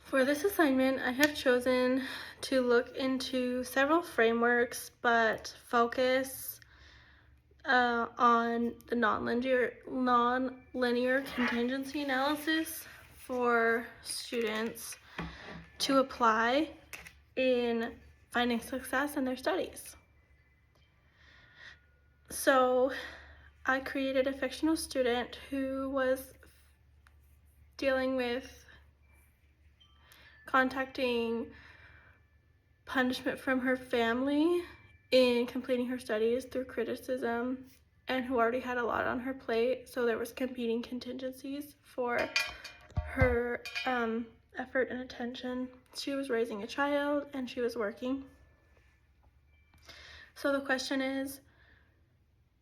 For this assignment, I have chosen to look into several frameworks, but focus on the nonlinear contingency analysis for students to apply in finding success in their studies. So I created a fictional student who was dealing with contacting punishment from her family in completing her studies through criticism, and who already had a lot on her plate, so there was competing contingencies for her effort and attention. She was raising a child and she was working. So the question is,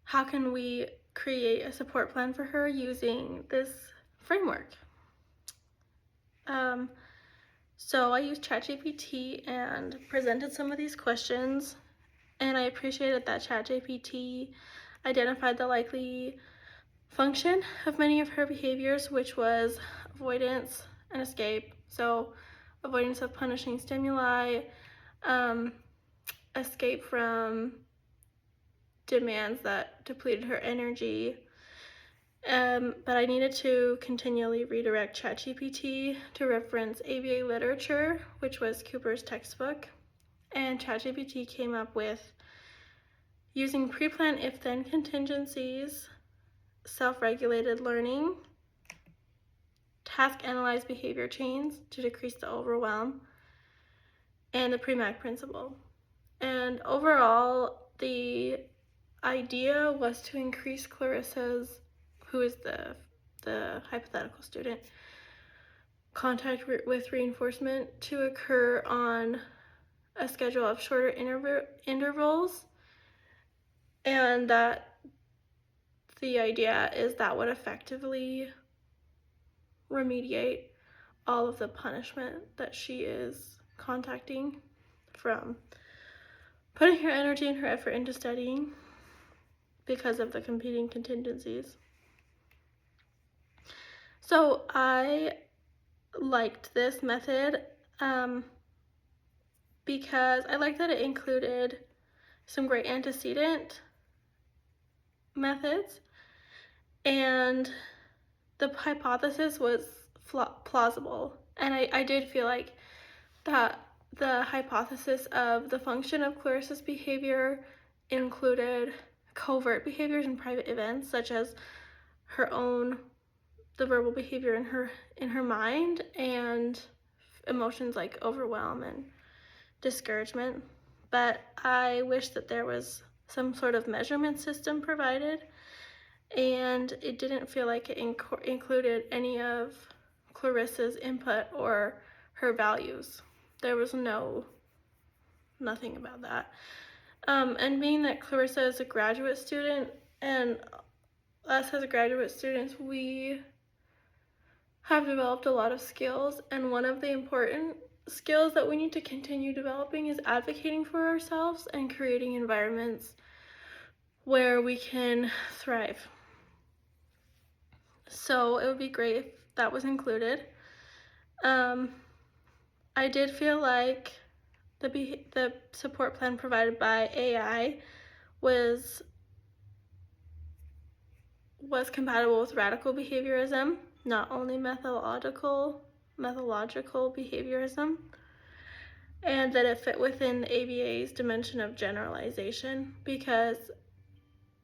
how can we create a support plan for her using this framework? So I used ChatGPT and presented some of these questions, and I appreciated that ChatGPT identified the likely function of many of her behaviors, which was avoidance and escape. So avoidance of punishing stimuli, escape from demands that depleted her energy. But I needed to continually redirect ChatGPT to reference ABA literature, which was Cooper's textbook. And ChatGPT came up with using pre-planned if-then contingencies, self-regulated learning, task-analyzed behavior chains to decrease the overwhelm, and the pre-MAC principle. And overall, the idea was to increase Clarissa's, who is the hypothetical student, contact with reinforcement to occur on a schedule of shorter intervals, and that the idea is that would effectively remediate all of the punishment that she is contacting from putting her energy and her effort into studying because of the competing contingencies. So I liked this method because I liked that it included some great antecedent methods, and the hypothesis was plausible. And I did feel like that the hypothesis of the function of Clarissa's behavior included covert behaviors in private events, such as the verbal behavior in her mind, and emotions like overwhelm and discouragement. But I wish that there was some sort of measurement system provided, and it didn't feel like it included any of Clarissa's input or her values. There was nothing about that. And being that Clarissa is a graduate student, and us as graduate students, we have developed a lot of skills, and one of the important skills that we need to continue developing is advocating for ourselves and creating environments where we can thrive. So it would be great if that was included. I did feel like the support plan provided by AI was compatible with radical behaviorism, not only methodological behaviorism, and that it fit within the ABA's dimension of generalization, because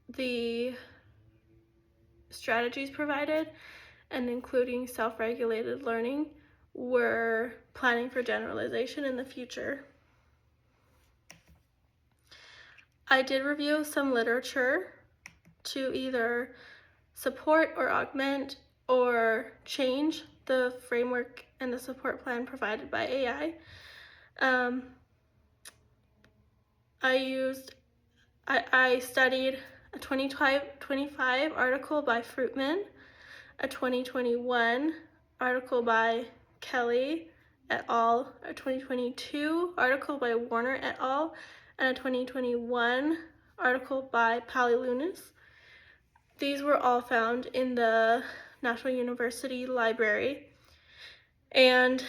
the strategies provided, and including self-regulated learning, were planning for generalization in the future. I did review some literature to either support or augment or change the framework and the support plan provided by AI. I studied a 2025 article by Fruitman, a 2021 article by Kelly et al., a 2022 article by Warner et al., and a 2021 article by Palilunas. These were all found in the National University Library, and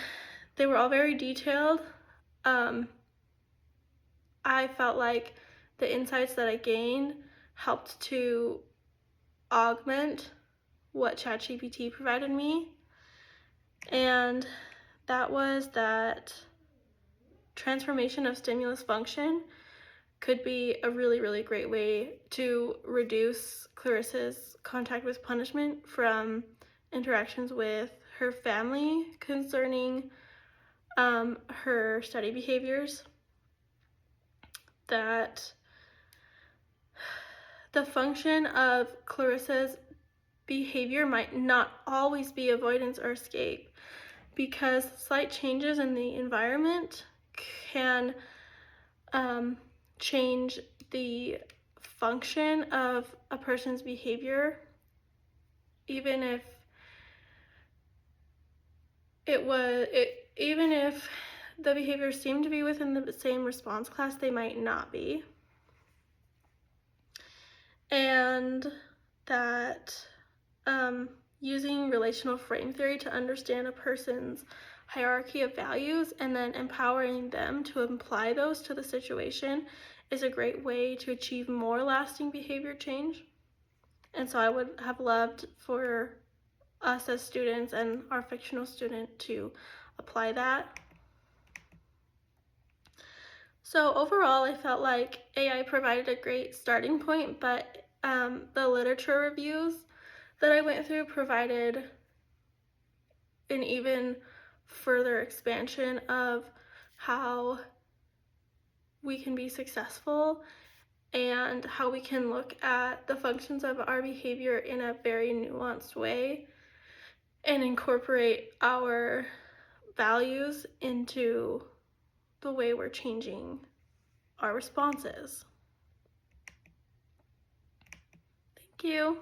They were all very detailed. I felt like the insights that I gained helped to augment what ChatGPT provided me, and that was that transformation of stimulus function could be a really, really great way to reduce Clarissa's contact with punishment from interactions with her family concerning her study behaviors. That the function of Clarissa's behavior might not always be avoidance or escape, because slight changes in the environment can change the function of a person's behavior, even if even if the behaviors seem to be within the same response class, they might not be. And that using relational frame theory to understand a person's hierarchy of values and then empowering them to apply those to the situation is a great way to achieve more lasting behavior change. And so I would have loved for us as students and our fictional student to apply that. So overall, I felt like AI provided a great starting point, but the literature reviews that I went through provided an even further expansion of how we can be successful and how we can look at the functions of our behavior in a very nuanced way and incorporate our values into the way we're changing our responses. Thank you.